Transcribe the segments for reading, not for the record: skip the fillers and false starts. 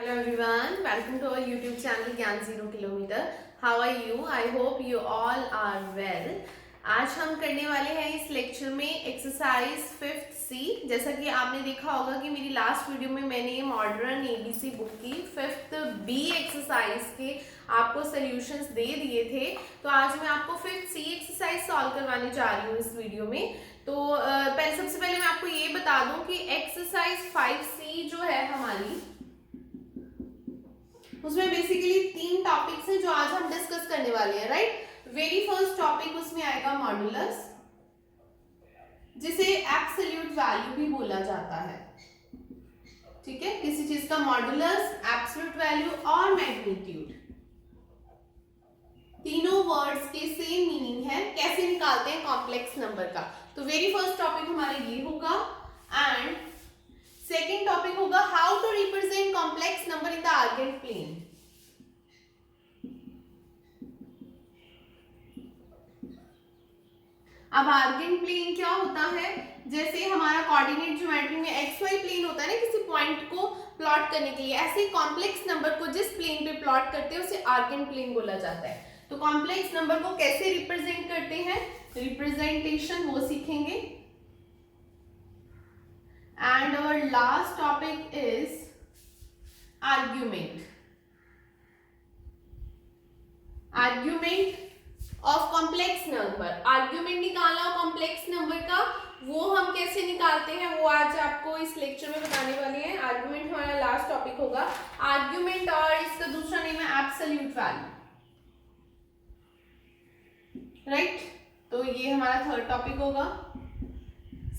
Hello everyone, welcome to our YouTube channel Gyan Zero Kilometer. How are you? I hope you all are well. आज हम करने वाले हैं इस lecture में एक्सरसाइज 5th C। जैसा कि आपने देखा होगा कि मेरी लास्ट वीडियो में मैंने मॉडर्न एबीसी बुक की 5th B एक्सरसाइज के आपको सॉल्यूशंस दे दिए थे। तो आज मैं आपको 5th C एक्सरसाइज सॉल्व करवाने जा रही हूँ इस वीडियो में। तो सबसे पहले मैं आपको ये बता दूं कि एक्सरसाइज 5C जो है हमारी, उसमें बेसिकली 3 टॉपिक्स हैं जो आज हम डिस्कस करने वाले हैं, राइट। वेरी फर्स्ट टॉपिक उसमें आएगा मॉडुलस, जिसे एब्सोल्यूट वैल्यू भी बोला जाता है, ठीक है। किसी चीज का मॉडुलस, एब्सोल्यूट वैल्यू और मैग्नीट्यूड, तीनों वर्ड्स के सेम मीनिंग है। कैसे निकालते हैं कॉम्प्लेक्स नंबर का, तो वेरी फर्स्ट टॉपिक हमारा ये होगा। एंड सेकेंड टॉपिक होगा how to represent complex number in the Argand plane. अब आर्गेंट प्लेन क्या होता है, जैसे हमारा कोऑर्डिनेट ज्योमेट्री में एक्स वाई प्लेन होता है ना किसी पॉइंट को प्लॉट करने के लिए, ऐसे कॉम्प्लेक्स नंबर को जिस प्लेन पे प्लॉट करते हैं उसे आर्गेंट प्लेन बोला जाता है। तो कॉम्प्लेक्स नंबर को कैसे रिप्रेजेंट करते हैं, रिप्रेजेंटेशन वो सीखेंगे। And our last topic is argument. Argument of complex number, argument निकालना हो कॉम्प्लेक्स नंबर का, वो हम कैसे निकालते हैं वो आज आपको इस लेक्चर में बताने वाले हैं। आर्ग्यूमेंट हमारा लास्ट टॉपिक होगा। आर्ग्यूमेंट और इसका दूसरा नेम है एब्सोल्यूट वैल्यू, राइट। तो ये हमारा थर्ड टॉपिक होगा।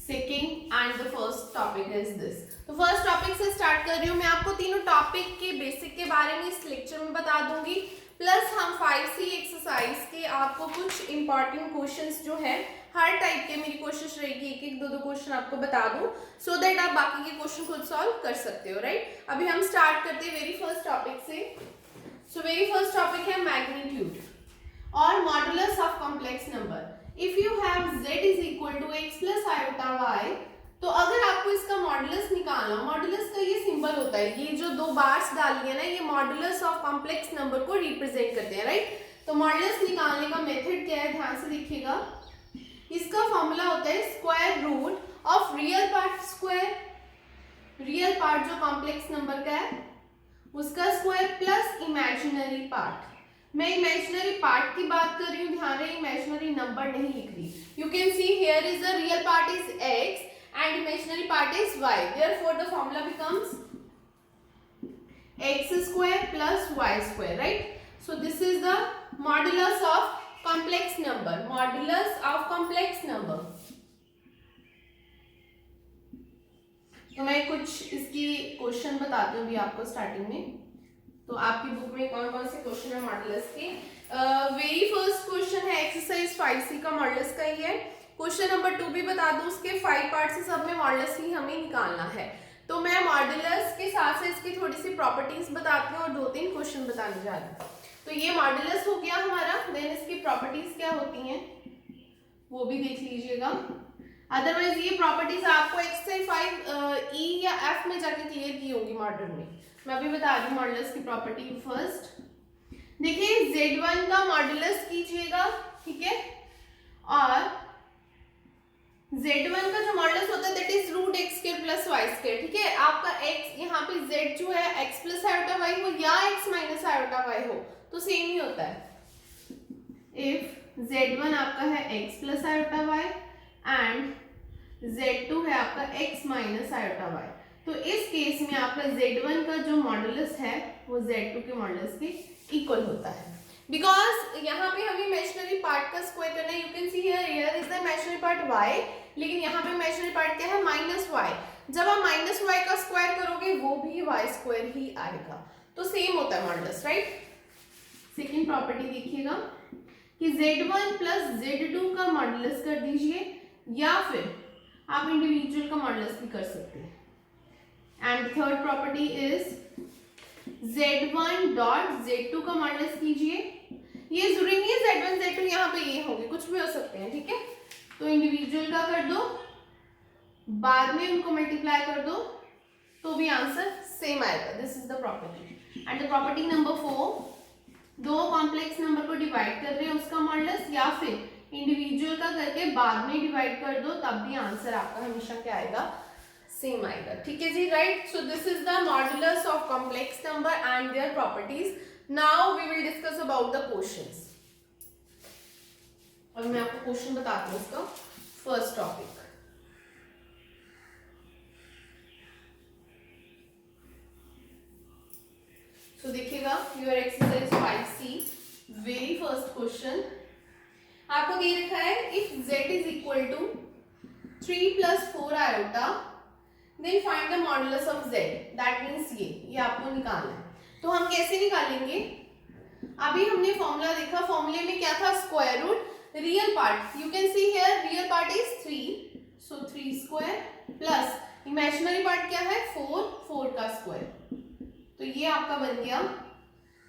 Second and the first topic is this. तो फर्स्ट टॉपिक से स्टार्ट कर रही हूँ मैं। आपको तीनों टॉपिक के बेसिक के बारे में इस लेक्चर में बता दूंगी, प्लस हम 5C एक्सरसाइज के आपको कुछ इंपॉर्टेंट क्वेश्चंस जो है हर टाइप के, मेरी कोशिश रहेगी एक एक दो क्वेश्चन आपको बता दूं, सो दैट आप बाकी के क्वेश्चन खुद सॉल्व कर सकते हो, राइट। अभी हम स्टार्ट करते हैं वेरी फर्स्ट टॉपिक से। सो वेरी फर्स्ट टॉपिक है मैग्नीट्यूड और modulus of complex number. If you have z is equal to x plus iota y, तो अगर आपको इसका मॉडुलस निकालना, मॉडुलस का ये सिंबल होता है, ये जो दो बार्स डाली है ना, ये मॉडुलस ऑफ कॉम्प्लेक्स नंबर को रिप्रेजेंट करते हैं, राइट। तो मॉडुलस निकालने का मेथड क्या है, ध्यान से देखिएगा। इसका फॉर्मूला होता है square root of real part square, real part जो कॉम्प्लेक्स नंबर का है उसका स्क्वायर प्लस इमेजिनरी पार्ट। मैं इमेजिनरी पार्ट की बात कर रही हूँ, ध्यान रहे इमेजिनरी नंबर नहीं लिख रही। You can see here is the real part is x and imaginary part is y, therefore the formula becomes x square plus y square, right? So this is the modulus of complex number, modulus of complex number. तो मैं कुछ इसकी question बताती हूँ अभी आपको starting में। तो आपकी बुक में कौन कौन से क्वेश्चन है मॉडुलस के। वेरी फर्स्ट क्वेश्चन है एक्सरसाइज 5C का, मॉडुलस का ही है। क्वेश्चन नंबर 2 भी बता दूं, उसके 5 पार्ट से सब में मॉडुलस ही हमें निकालना है। तो मैं मॉडुलस के साथ से इसकी थोड़ी सी प्रॉपर्टीज बताती हूँ और 2-3 क्वेश्चन बताने जा रही हूँ। तो ये मॉडुलस हो गया हमारा, देन इसकी प्रॉपर्टीज क्या होती हैं वो भी देख लीजिएगा। अदरवाइज ये प्रॉपर्टीज आपको एक्सरसाइज 5E या F में जाके क्लियर की होगी मॉडर्न में। मैं अभी बता रही हूँ मॉडुलस की प्रॉपर्टी। फर्स्ट देखिए Z1 का मॉडुलस कीजिएगा, ठीक है, और Z1 का जो मॉडुलस होता है that is root x square plus y square, ठीक है। आपका x यहाँ पे z जो है x प्लस आयोटा y हो या x माइनस आयोटा y हो तो सेम ही होता है। इफ Z1 आपका है x plus iota y and Z2 है आपका x माइनस आयोटा y, तो इस केस में आपका Z1 का जो मॉडुलस है वो Z2 के मॉडुलस के इक्वल होता है। बिकॉज यहाँ पे हमें इमेजिनरी पार्ट का स्क्वायर करना है। You can see here is the imaginary part y, लेकिन यहाँ पे इमेजिनरी पार्ट क्या है माइनस y। जब आप माइनस y का स्क्वायर करोगे वो भी y स्क्वायर ही आएगा, तो सेम होता है मॉडुलस, राइट। सेकेंड प्रॉपर्टी देखिएगा कि Z1 प्लस Z2 का मॉडुलस कर दीजिए, या फिर आप इंडिविजुअल का मॉडुलस भी कर सकते हैं। And third property is Z1 dot Z2 का मॉडुलस कीजिए। ये जरूरी नहीं है Z1 Z2 यहाँ पे ये होंगे, कुछ भी हो सकते हैं, ठीक है। तो इंडिविजुअल का कर दो, बाद में उनको मल्टीप्लाई कर दो, तो भी आंसर सेम आएगा. This is the property. And the property number 4, दो कॉम्प्लेक्स नंबर को डिवाइड कर रहे हैं उसका मॉडुलस, या फिर इंडिविजुअल का करके बाद में डिवाइड कर दो, तब भी आंसर आपका हमेशा क्या आएगा, सेम आएगा. ठीक है जी, right. So this is the modulus of complex number and their properties. Now we will discuss about the questions. और मैं आपको क्वेश्चन बताती हूँ इसका. फर्स्ट टॉपिक, तो देखिएगा your exercise 5C, very first question. आपको दे रखा है if z is equal to 3 + 4 iota then find the modulus of z. That means ये आपको निकालना है. तो हम कैसे निकालेंगे, अभी हमने फॉर्मूला देखा. फॉर्मूले में क्या था, square root, real part you can see here, real part is 3, so 3² plus imaginary part क्या है 4 का स्क्वायर. तो ये आपका बन गया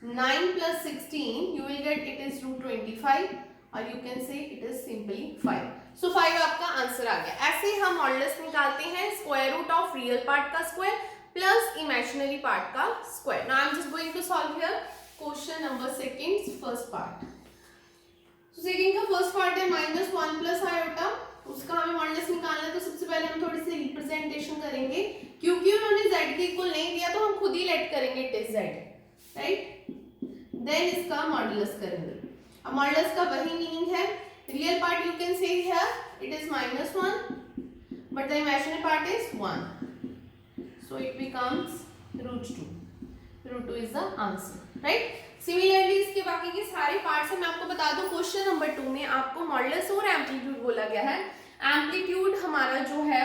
9 + 16, you will get it is √25 और यू कैन से इट इज सिंपली 5. सो 5 आपका आंसर आ गया. ऐसे हम मॉडुलस निकालते हैं, square root of real part का स्क्वायर प्लस इमेजिनरी पार्ट का square. Now I am just going to solve here question number second, first part. तो सेकंड का फर्स्ट पार्ट है -1 + आयोटा, उसका हमें मॉडुलस निकालना है. तो सबसे पहले हम थोड़ी सी रिप्रेजेंटेशन करेंगे, क्योंकि उन्होंने z के इक्वल नहीं दिया तो हम खुद ही लेट करेंगे it is z, right. Then इसका मॉडुलस करेंगे. अब मॉडुलस का वही मीनिंग है, real part you can say here it is -1 but the imaginary part is 1, so it becomes √2. √2 is the answer, right? Similarly इसके बाकी के सारे पार्ट्स मैं आपको बता दूं. क्वेश्चन नंबर 2 में आपको मॉडुलस और एम्पलीट्यूड बोला गया है. एम्पलीट्यूड हमारा जो है,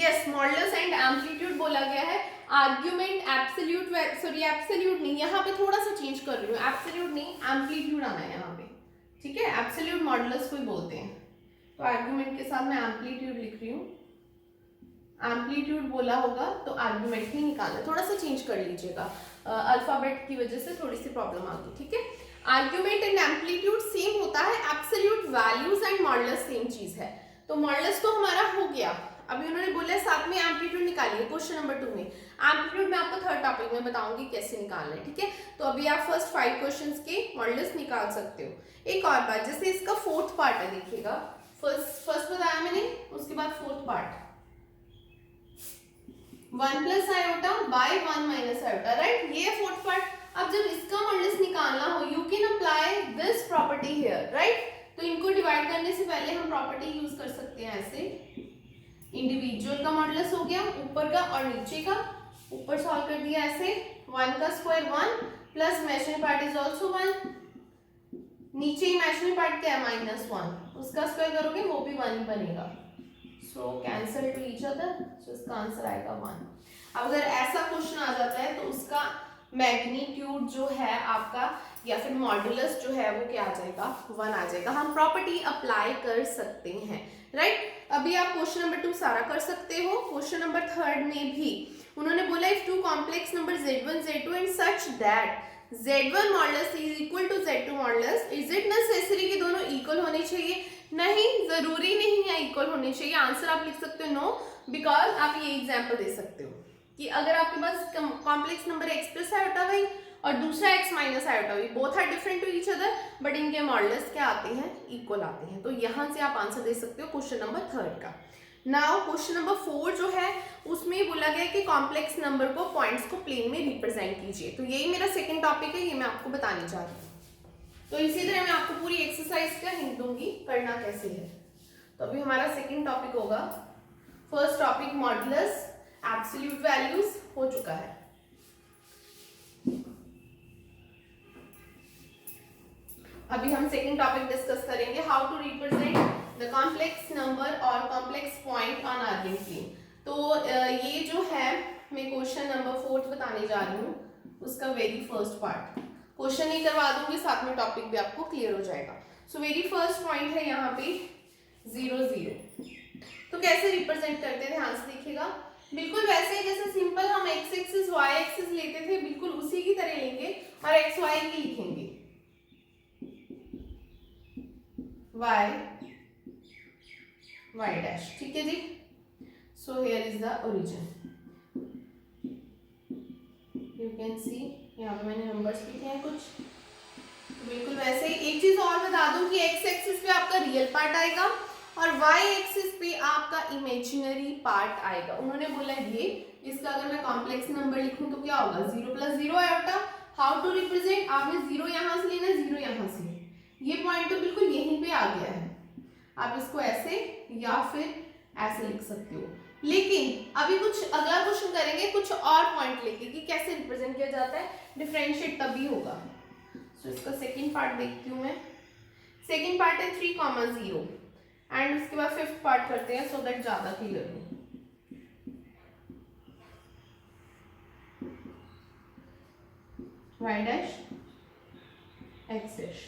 यस, मॉडुलस एंड एम्पलीट्यूड बोला गया है. आर्ग्यूमेंट एब्सोल्यूट, एब्सोल्यूट नहीं, यहाँ पे थोड़ा सा चेंज कर रही हूँ, एब्सोल्यूट नहीं एम्पलीट्यूड आना है यहाँ पे. ठीक है, एब्सोल्यूट मॉडुलस को ही बोलते हैं. तो आर्ग्यूमेंट के साथ मैं एम्पलीट्यूड लिख रही हूँ. एम्पलीट्यूड बोला होगा तो आर्ग्यूमेंट ही निकालना, थोड़ा सा चेंज कर लीजिएगा, अल्फाबेट की वजह से थोड़ी सी प्रॉब्लम आ गई. ठीक है, आर्ग्यूमेंट एंड एम्पलीट्यूड सेम होता है, absolute values and modulus same चीज है. तो मॉडुलस तो हमारा हो गया. अभी उन्होंने बोला साथ में एम्पलीट्यूड निकालिए. क्वेश्चन नंबर 2 में एम्पलीट्यूड मैं आपको थर्ड टॉपिक में बताऊंगी कैसे निकालना है. ठीक है, तो अभी आप फर्स्ट 5 क्वेश्चंस के मॉडुलस निकाल सकते हो. एक और बात, जैसे इसका फोर्थ पार्ट है, देखिएगा फर्स्ट बताया मैंने, उसके बाद fourth part 1 + iota by 1 - iota, right. ये फोर्थ पार्ट. अब जब इसका मॉडुलस निकालना हो you can apply this property here, right. तो इनको डिवाइड करने से पहले हम प्रॉपर्टी यूज कर सकते हैं ऐसे. इंडिविजुअल का मॉडुलस हो गया, ऊपर का और नीचे का. ऊपर सॉल्व कर दिया ऐसे, 1 का square 1 plus imaginary part is also 1, नीचे इमेजिनरी पार्ट क्या है -1, उसका स्क्वायर करोगे वो भी 1 ही बनेगा. So cancel two each other, सो इसका आंसर आएगा 1. अब अगर ऐसा क्वेश्चन आ जाता है तो उसका मैग्नीट्यूड जो है आपका या फिर मॉडुलस जो है वो क्या आ जाएगा, 1 आ जाएगा. हम प्रॉपर्टी अप्लाई कर सकते हैं, राइट. अभी आप क्वेश्चन नंबर 2 सारा कर सकते हो. क्वेश्चन नंबर 3 में भी उन्होंने बोला if two complex number z1 z2 and such that z1 modulus is equal to z2 modulus, is it necessary कि दोनों इक्वल होने चाहिए? नहीं, जरूरी नहीं है इक्वल होने चाहिए. आंसर आप लिख सकते हो नो, बिकॉज आप ये एग्जांपल दे सकते हो कि अगर आपके पास complex number x plus iota हुई और दूसरा x माइनस आयोटा हुई, both are different to each other but इनके मॉडुलस क्या आते हैं, इक्वल आते हैं. तो यहां से आप आंसर दे सकते हो क्वेश्चन नंबर 3 का. नाउ क्वेश्चन नंबर 4 जो है उसमें बोला गया कि कॉम्प्लेक्स नंबर को पॉइंट्स को प्लेन में रिप्रेजेंट कीजिए. तो यही मेरा सेकंड टॉपिक है, ये मैं आपको बताने जा रही हूँ. तो इसी तरह मैं आपको पूरी एक्सरसाइज का हिंट दूंगी करना कैसे है. तो अभी हमारा सेकंड टॉपिक होगा. First topic modulus, absolute values हो चुका है. अभी हम सेकंड टॉपिक डिस्कस करेंगे, how to represent the complex number और complex point on Argand plane. तो ये जो है मैं क्वेश्चन नंबर 4 बताने जा रही हूँ, उसका वेरी फर्स्ट पार्ट. क्वेश्चन ही करवा दूंगी, साथ में टॉपिक भी आपको क्लियर हो जाएगा. सो वेरी फर्स्ट पॉइंट है यहाँ पे 0 0. तो कैसे रिप्रेजेंट करते थे, ध्यान से देखिएगा. बिल्कुल वैसे ही जैसे सिंपल हम x एक्सिस y एक्सिस लेते थे, बिल्कुल उसी की तरह लेंगे और x y की लिखेंगे. y डैश, ठीक है जी. So here is the origin. Can see यहाँ पे मैंने नंबर्स लिखे हैं कुछ, तो बिल्कुल वैसे ही। एक चीज और बता दूं कि एक्स एक्सिस पे आपका रियल पार्ट आएगा और वाई एक्सिस पे आपका इमेजिनरी पार्ट आएगा। उन्होंने बोला ये, इसका अगर मैं कॉम्प्लेक्स नंबर लिखूं तो क्या होगा, 0 + 0 आयोटा। हाउ टू रिप्रेजेंट, आपने 0 यहाँ से लेना, 0 यहाँ से, ये पॉइंट तो बिल्कुल यहीं पे आ गया है। आप इसको ऐसे या फिर ऐसे लिख सकते हो, लेकिन अभी कुछ अगला क्वेश्चन करेंगे कुछ और पॉइंट लेके कि कैसे रिप्रेजेंट किया जाता है, डिफरेंशिएट तभी होगा। सो इसका सेकंड पार्ट देखती हूँ मैं। सेकंड पार्ट है 3,0 एंड उसके बाद फिफ्थ पार्ट करते हैं सो दैट ज्यादा क्लियर हो। y dash x dash.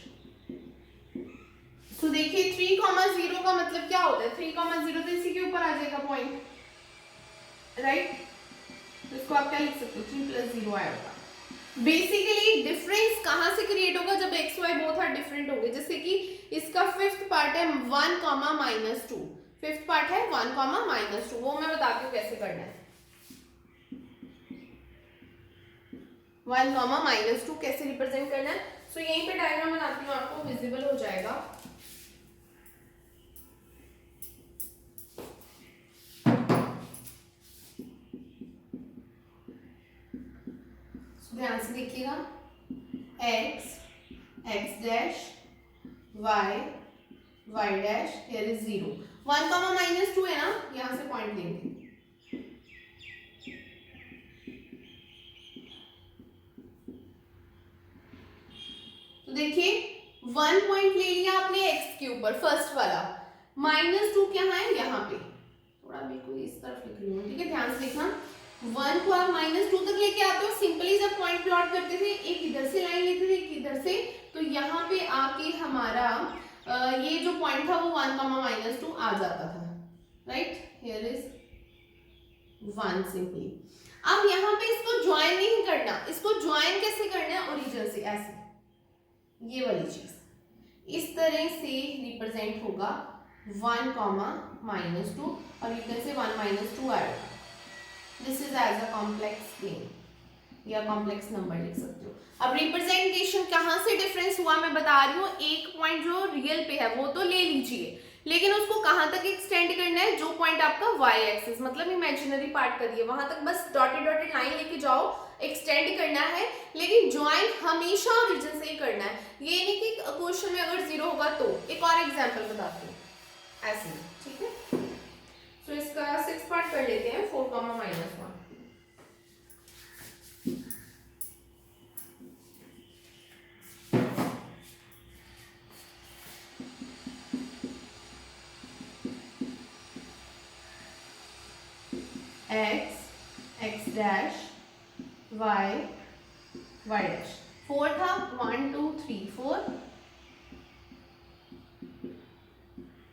तो देखिए 3,0 का मतलब क्या होता है, 3,0 तो इसी के ऊपर आ जाएगा पॉइंट, राइट। तो इसको आप क्या लिख सकते हो, 3 + 0 आएगा। बेसिकली डिफरेंस कहां से क्रिएट होगा, जब x y both are different होंगे। जैसे कि इसका फिफ्थ पार्ट है 1, -2, फिफ्थ पार्ट है 1, -2, वो मैं बताती हूँ कैसे करना है। 1, -2 कैसे रिप्रेजेंट करना है। सो यहीं पे डायग्राम बनाती हूँ, आपको विजिबल हो जाएगा। ध्यान से देखिएगा, x dash y dash, here is 0, 1, -2 है ना, यहां से पॉइंट लेंगे। तो देखिए 1 पॉइंट ले लिया आपने x के ऊपर, फर्स्ट वाला। -2 क्या है यहाँ पे, थोड़ा बिल्कुल इस तरफ लिख रही हूँ, ठीक है, ध्यान से देखना। 1 को आप -2 तक लेके आते हो। सिंपली जब पॉइंट प्लॉट करते थे, एक इधर से लाइन लेते थे, एक इधर से, तो यहाँ पे आके हमारा ये जो पॉइंट था वो 1, -2 आ जाता था, राइट। Here is 1 simply. अब यहाँ पे इसको ज्वाइन नहीं करना, इसको ज्वाइन कैसे करना है, ओरिजिन से ऐसे, ये वाली चीज इस तरह से रिप्रेजेंट होगा 1, -2 और यू कैन से 1, -2 आएगा। This is as a complex plane या कॉम्प्लेक्स नंबर लिख सकते हो। अब रिप्रेजेंटेशन कहां से डिफरेंस हुआ मैं बता रही हूँ। एक पॉइंट जो रियल पे है वो तो ले लीजिए, लेकिन उसको कहां तक एक्सटेंड करना है, जो पॉइंट आपका वाई एक्सिस मतलब इमेजिनरी पार्ट का दिए वहां तक बस डॉटेड डॉटेड लाइन लेके जाओ, एक्सटेंड करना है, लेकिन ज्वाइन हमेशा ओरिजिन से ही करना है। ये नहीं कि क्वेश्चन में अगर 0 होगा तो। एक और एग्जांपल बताती हूँ ऐसे, ठीक है। तो इसका 6 पार्ट कर लेते हैं, 4, -1। x डैश y डैश, 4 था, 1 2 3 4।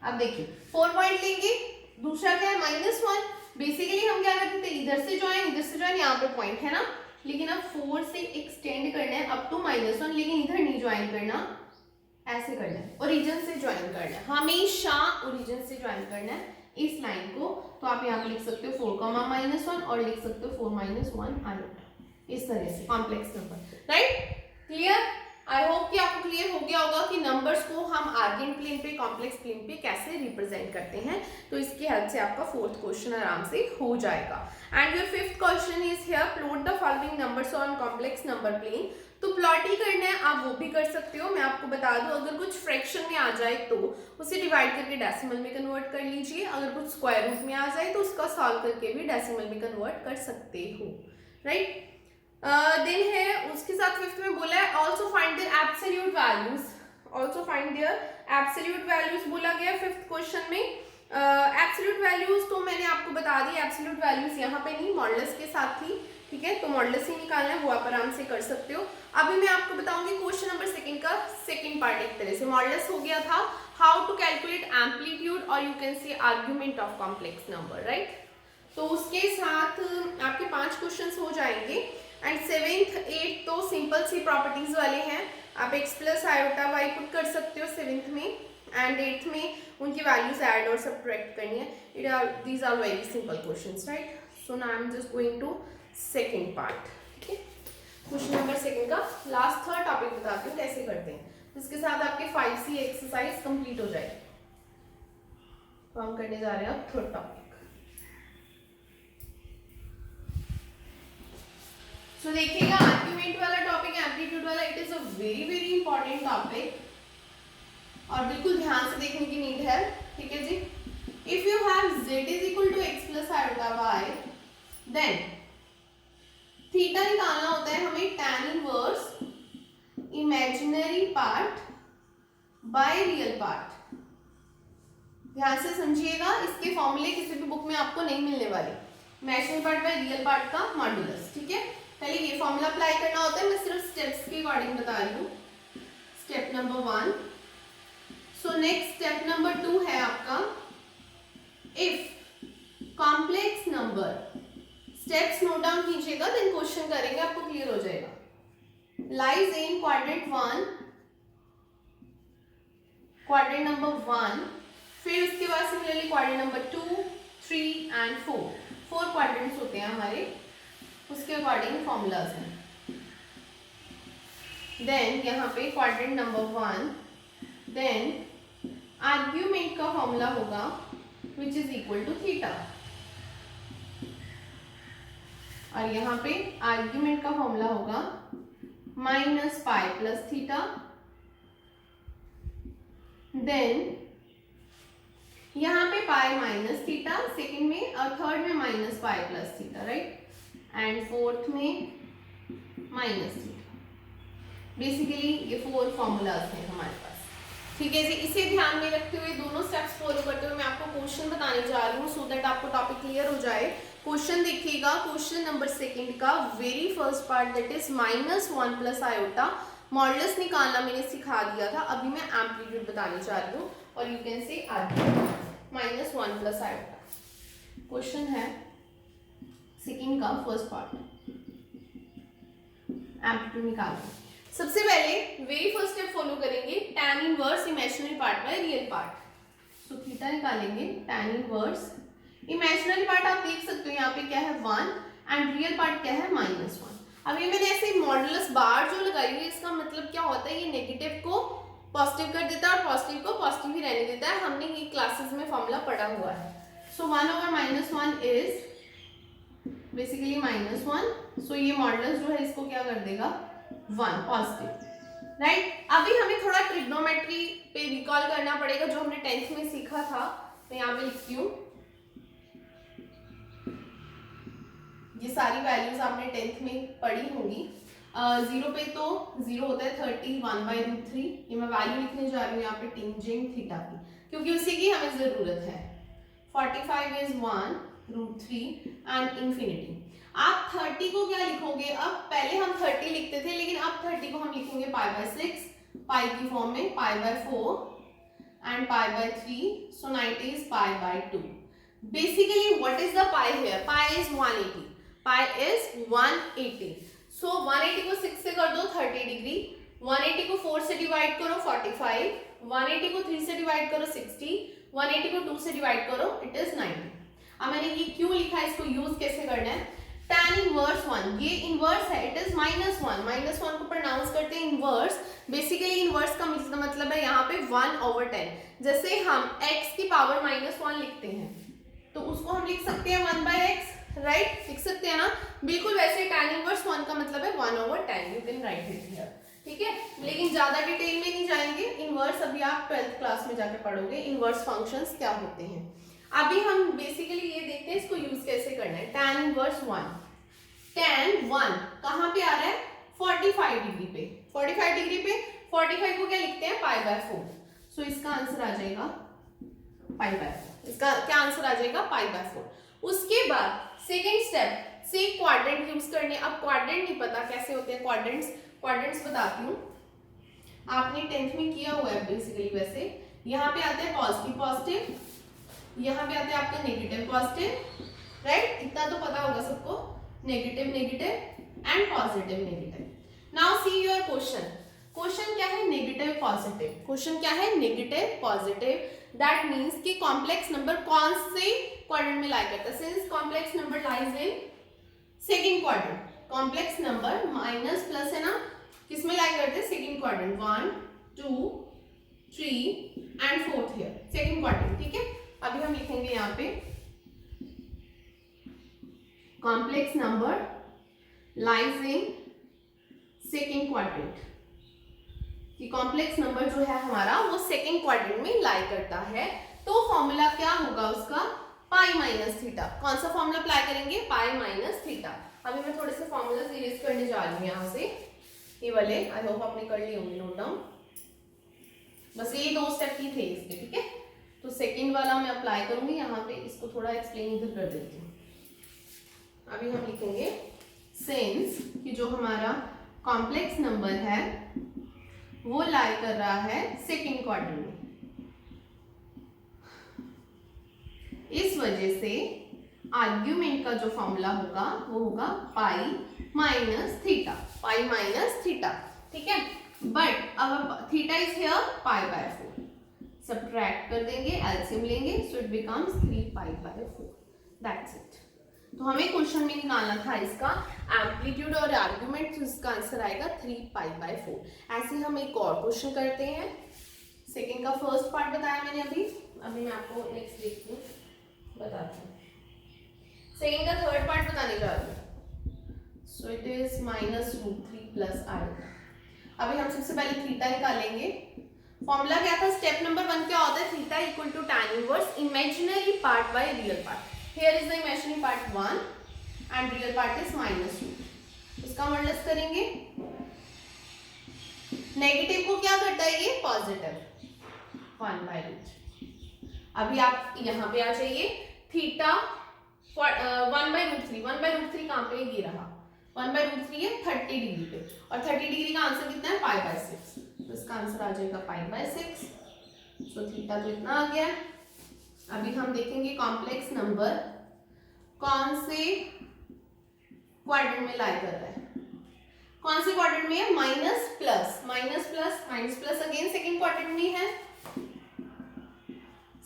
अब देखिए 4 पॉइंट लेंगे, दूसरा क्या है -1। बेसिकली हम क्या करते थे, इधर से ज्वाइन, यहाँ पे पॉइंट है ना, लेकिन अब 4 से एक्सटेंड करना है अप टू -1, लेकिन इधर नहीं ज्वाइन करना, ऐसे करना है, ओरिजिन से ज्वाइन करना है, हमेशा ओरिजिन से ज्वाइन करना है इस लाइन को। तो आप यहाँ पे लिख सकते हो 4, -1 और लिख सकते हो 4, -1 आयोटा, इस तरह से कॉम्प्लेक्स नंबर, राइट। क्लियर, आई होप कि आपको क्लियर हो गया होगा कि नंबर्स को हम आर्गेन प्लेन पे, कॉम्प्लेक्स प्लेन पे कैसे रिप्रेजेंट करते हैं। तो इसकी हेल्प से आपका फोर्थ क्वेश्चन आराम से हो जाएगा। And your fifth question is here, plot the following numbers on complex number plane. तो प्लॉट ही करना है, आप वो भी कर सकते हो। मैं आपको बता दूं, अगर कुछ फ्रैक्शन में आ जाए तो उसे डिवाइड करके डेसिमल में कन्वर्ट कर लीजिए, अगर कुछ स्क्वायर रूट में आ जाए तो उसका सॉल्व करके भी डेसिमल में कन्वर्ट कर सकते हो, राइट। देन है उसके साथ फिफ्थ में बोला है also find their absolute values, also find their absolute values बोला गया फिफ्थ क्वेश्चन में। एब्सोल्यूट वैल्यूज तो मैंने आपको बता दी, एब्सोल्यूट वैल्यूज यहाँ पे नहीं, मॉडुलस के साथ थी, ठीक है, तो मॉडुलस ही निकालना है, वो आप आराम से कर सकते हो। अभी मैं आपको बताऊंगी क्वेश्चन नंबर सेकंड का सेकंड पार्ट। एक तरह से मॉडुलस हो गया था, हाउ टू कैलकुलेट एम्पलीट्यूड और यू कैन से argument of complex number, right. तो उसके साथ आपके 5 क्वेश्चंस हो जाएंगे। एंड 7th 8th तो सिंपल सी प्रॉपर्टीज वाले हैं, आप x plus iota y put कर सकते हो 7th में, एंड 8th में उनकी वैल्यूज ऐड और सब्ट्रैक्ट करनी है। These are very simple questions, right. So now I am just going to second part, ठीक है। क्वेश्चन नंबर सेकंड का लास्ट थर्ड टॉपिक बताती हूँ कैसे करते हैं, जिसके साथ आपके 5C एक्सरसाइज कंप्लीट हो जाएगी। तो हम करने जा रहे हैं अब थर्ड टॉपिक। सो देखिएगा आर्ग्यूमेंट वाला टॉपिक, एप्टीट्यूड वाला, it is a very very important topic और बिल्कुल ध्यान से देखने की नीड है। ठीक है जी। If you have z is equal to x plus iota y, then theta निकालना होता है हमें tan inverse imaginary part by real part. ध्यान से समझिएगा, इसके फॉर्मूले किसी भी बुक में आपको नहीं मिलने वाले। Imaginary part by real part का मॉड्यूलस। ठीक है, पहले ये फॉर्मूला अप्लाई करना होता है, मैं सिर्फ स्टेप्स के अकॉर्डिंग बता रही हूँ। Step number 1। So next step number 2 है आपका if complex number, steps note down कीजिएगा, देन क्वेश्चन करेंगे, आपको क्लियर हो जाएगा। Lies in quadrant 1, quadrant number 1, फिर उसके बाद similarly quadrant number 2, 3 and 4 quadrants होते हैं हमारे, उसके अकॉर्डिंग फॉर्मूलाज हैं। देन यहाँ पे क्वाड्रेंट नंबर 1, देन आर्ग्यूमेंट का फॉर्मूला होगा which is equal to theta, और यहाँ पे आर्ग्यूमेंट का फॉर्मूला होगा minus pi plus theta. Then यहाँ पे पाई माइनस थीटा सेकेंड में, और थर्ड में minus pi plus theta, right, and fourth में माइनस थीटा। बेसिकली ये 4 फॉर्मूलाज हैं हमारे पास। ठीक है जी। इसे ध्यान में रखते हुए, दोनों स्टेप्स फॉलो करते हुए मैं आपको क्वेश्चन बताने जा रही हूँ, सो दैट आपको टॉपिक क्लियर हो जाए। क्वेश्चन देखिएगा, क्वेश्चन नंबर सेकंड का very first part, that is -1 plus iota. Modulus निकालना मैंने सिखा दिया था, अभी मैं एम्पलीट्यूड बताने जा रही हूँ, और यू कैन से आर्ग्यूमेंट -1 प्लस आयोटा। क्वेश्चन है सेकंड का फर्स्ट पार्ट, एम्पलीट्यूड निकालना। सबसे पहले वेरी फर्स्ट स्टेप फॉलो करेंगे, tan inverse imaginary part by real part. So theta निकालेंगे, tan इनवर्स इमेजिनरी पार्ट आप देख सकते हो यहाँ पे क्या है 1, एंड रियल पार्ट क्या है -1। अब ये मैंने ऐसे मॉडुलस बार जो लगाई हुई है, इसका मतलब क्या होता है, ये नेगेटिव को पॉजिटिव कर देता है और पॉजिटिव को पॉजिटिव ही रहने देता है। हमने ये क्लासेस में फॉर्मूला पढ़ा हुआ है। सो 1/-1 इज बेसिकली -1। सो ये मॉडुलस जो है इसको क्या कर देगा 1 पॉजिटिव, राइट। अभी हमें थोड़ा ट्रिग्नोमेट्री पे रिकॉल करना पड़ेगा जो हमने 10th में सीखा था। मैं यहाँ पे लिखती हूँ, ये सारी वैल्यूज आपने 10th में पढ़ी होंगी। 0 पे तो 0 होता है 30, 1/√3। ये मैं वैल्यू लिखने जा रही हूँ यहाँ पे टेंजेंट थीटा की, क्योंकि उसी की हमें जरूरत है। 45 इज 1√3 एंड इंफिनिटी। आप 30 को क्या लिखोगे, अब पहले हम 30 लिखते थे, लेकिन अब 30 को हम लिखेंगे π/6, पाई की फॉर्म में, π/4 and π/3, so 90 is π/2। Basically what is the pi here, pi is 180, pi is 180। So 180 को 6 से कर दो 30 डिग्री, 180 को 4 से डिवाइड करो 45, 180 को 3 से डिवाइड करो 60, 180 को 2 से डिवाइड करो, इट इज 90। अब मैंने ये क्यों लिखा है, इसको यूज कैसे करना है। tan इनवर्स 1, ये इनवर्स है, इट इज -1। -1 को प्रोनाउंस करते हैं इनवर्स। बेसिकली इनवर्स का मतलब है यहाँ पे 1/10। जैसे हम x की पावर -1 लिखते हैं, तो उसको हम लिख सकते हैं 1/x, राइट, लिख सकते हैं ना। बिल्कुल वैसे tan इनवर्स 1 का मतलब है 1/10, you can write it here. ठीक है, लेकिन ज्यादा डिटेल में नहीं जाएंगे। इनवर्स अभी आप 12th क्लास में जाकर पढ़ोगे, इनवर्स फंक्शंस क्या होते हैं। अभी हम बेसिकली ये देखते हैं इसको यूज कैसे करना है। tan इनवर्स 1, tan 1 कहाँ पे आ रहा है, 45 डिग्री पे। 45 डिग्री पे 45 को क्या लिखते हैं π/4। सो इसका आंसर आ जाएगा π/4। इसका क्या आंसर आ जाएगा π/4। उसके बाद सेकेंड स्टेप से क्वाड्रेंट यूज करने। अब क्वाड्रेंट नहीं पता कैसे होते हैं क्वाड्रेंट्स बताती हूँ, आपने 10th में किया हुआ है बेसिकली। वैसे यहाँ पे आते हैं पॉजिटिव पॉजिटिव, यहाँ पे आते हैं आपका नेगेटिव पॉजिटिव, राइट, इतना तो पता होगा सबको, negative negative and positive negative. Now see your question. Question क्या है, नेगेटिव पॉजिटिव। क्वेश्चन क्या है, नेगेटिव पॉजिटिव। दैट मीन्स कि कॉम्प्लेक्स नंबर कौन से क्वाड्रेंट में लाई करता है। Since complex number lies in second quadrant, complex number minus plus है ना, किस में लाई करते हैं, second quadrant, 1 2 3 and 4th here, second quadrant, ठीक है। अभी हम लिखेंगे यहाँ पे complex number lies in second quadrant, कि कॉम्प्लेक्स नंबर जो है हमारा वो सेकंड क्वाड्रेंट में लाई करता है। तो फॉर्मूला क्या होगा उसका, पाई माइनस थीटा। कौन सा फॉर्मूला अप्लाई करेंगे, पाई माइनस थीटा। अभी मैं थोड़े से फॉर्मूला इरेज करने जा रही हूँ यहाँ से, ये वाले, आई होप आपने कर लिए होंगे नोट डाउन, बस ये 2 स्टेप ही थे इसके, ठीक है। तो सेकंड वाला मैं अप्लाई करूंगी यहाँ पे, इसको थोड़ा एक्सप्लेन इधर कर देती हूँ। अभी हम लिखेंगे सिंस कि जो हमारा कॉम्प्लेक्स नंबर है वो लाई कर रहा है सेकंड क्वाड्रेंट में, इस वजह से आर्ग्यूमेंट का जो फॉर्मूला होगा वो होगा पाई माइनस थीटा, पाई माइनस थीटा, ठीक है। बट अब theta is here pi by 4, subtract कर देंगे, एलसीएम लेंगे, so it becomes 3 pi by 4, that's it. तो हमें क्वेश्चन में निकालना था इसका एम्पलीट्यूड और आर्ग्यूमेंट, तो इसका आंसर आएगा 3 पाई बाय 4। ऐसे हम एक और क्वेश्चन करते हैं। सेकंड का फर्स्ट पार्ट बताया मैंने अभी मैं आपको नेक्स्ट देखती हूँ, बताती हूँ। सेकंड का थर्ड पार्ट बताने जा रही हूँ। सो इट इज -√3 प्लस आई। अभी हम सबसे पहले थीटा निकालेंगे। फॉर्मूला क्या था, स्टेप नंबर 1 क्या होता है, theta equal to tan inverse imaginary part by real part. Here is the imaginary part 1 and real part is -2। इसका मॉडुलस करेंगे, नेगेटिव को क्या करता है ये, पॉजिटिव 1/√3। अभी आप यहाँ पे आ जाइए, थीटा 1/√3, 1/√3 कहाँ पे, ये रहा 1/√3 है 30 डिग्री पे, और 30 डिग्री का आंसर कितना है, पाई बाय 6, तो इसका आंसर आ जाएगा पाई बाय 6। सो थीटा तो इतना आ गया। अभी हम देखेंगे कॉम्प्लेक्स नंबर कौन से क्वाड्रेंट में लाई कर रहा है, कौन से क्वाड्रेंट में है, minus plus, minus plus, minus plus again second quadrant में है,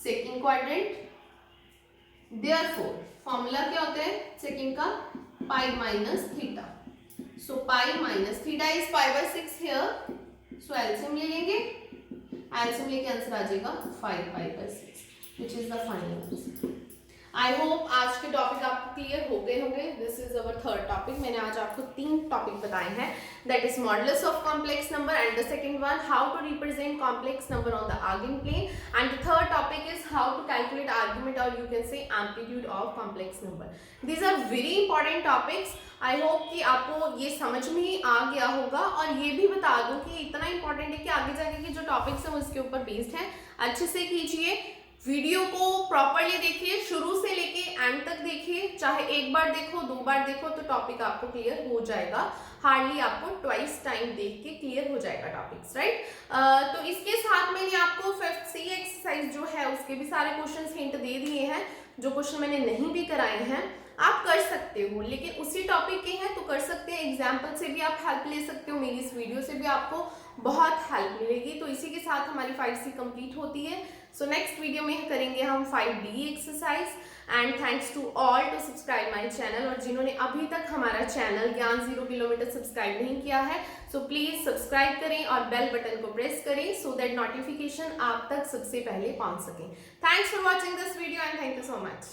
सेकंड क्वाड्रेंट। देयरफॉर फॉर्मूला क्या होता है सेकंड का, pi minus theta. So pi minus theta is pi by 6 here, so LCM ले लेंगे, एलसीएम लेके आंसर आ जाएगा 5 pi by 6, which is the final answer. I hope आज के टॉपिक आपको क्लियर हो गए होंगे। This is our third topic. मैंने आज आपको 3 टॉपिक बताए हैं, that is modulus of complex number, and the second one how to represent complex number on the Argand plane, and the third topic is how to calculate argument और you can say amplitude of complex number. These are very important topics. I hope कि आपको ये समझ में आ गया होगा, और ये भी बता दूं कि इतना इंपॉर्टेंट है कि आगे जाके के जो टॉपिक्स हैं उसके ऊपर बेस्ड है। अच्छे से कीजिए, वीडियो को प्रॉपरली देखिए, शुरू से लेके एंड तक देखिए, चाहे एक बार देखो 2 बार देखो तो टॉपिक आपको क्लियर हो जाएगा। हार्डली आपको ट्वाइस टाइम देख के क्लियर हो जाएगा टॉपिक्स, राइट। तो इसके साथ मैंने आपको 5th सी एक्सरसाइज जो है उसके भी सारे क्वेश्चंस हिंट दे दिए हैं। जो क्वेश्चन मैंने नहीं भी कराए हैं आप कर सकते हो, लेकिन उसी टॉपिक के हैं तो कर सकते हैं। एग्जाम्पल से भी आप हेल्प ले सकते हो, मेरी इस वीडियो से भी आपको बहुत हेल्प मिलेगी। तो इसी के साथ हमारी 5C कंप्लीट होती है। सो नेक्स्ट वीडियो में करेंगे हम 5D exercise, and thanks to all to subscribe my channel. और जिन्होंने अभी तक हमारा चैनल ज्ञान 0 किलोमीटर सब्सक्राइब नहीं किया है, सो प्लीज सब्सक्राइब करें और बेल बटन को प्रेस करें, सो दैट नोटिफिकेशन आप तक सबसे पहले पहुंच सकें। Thanks for watching this video and thank you so much.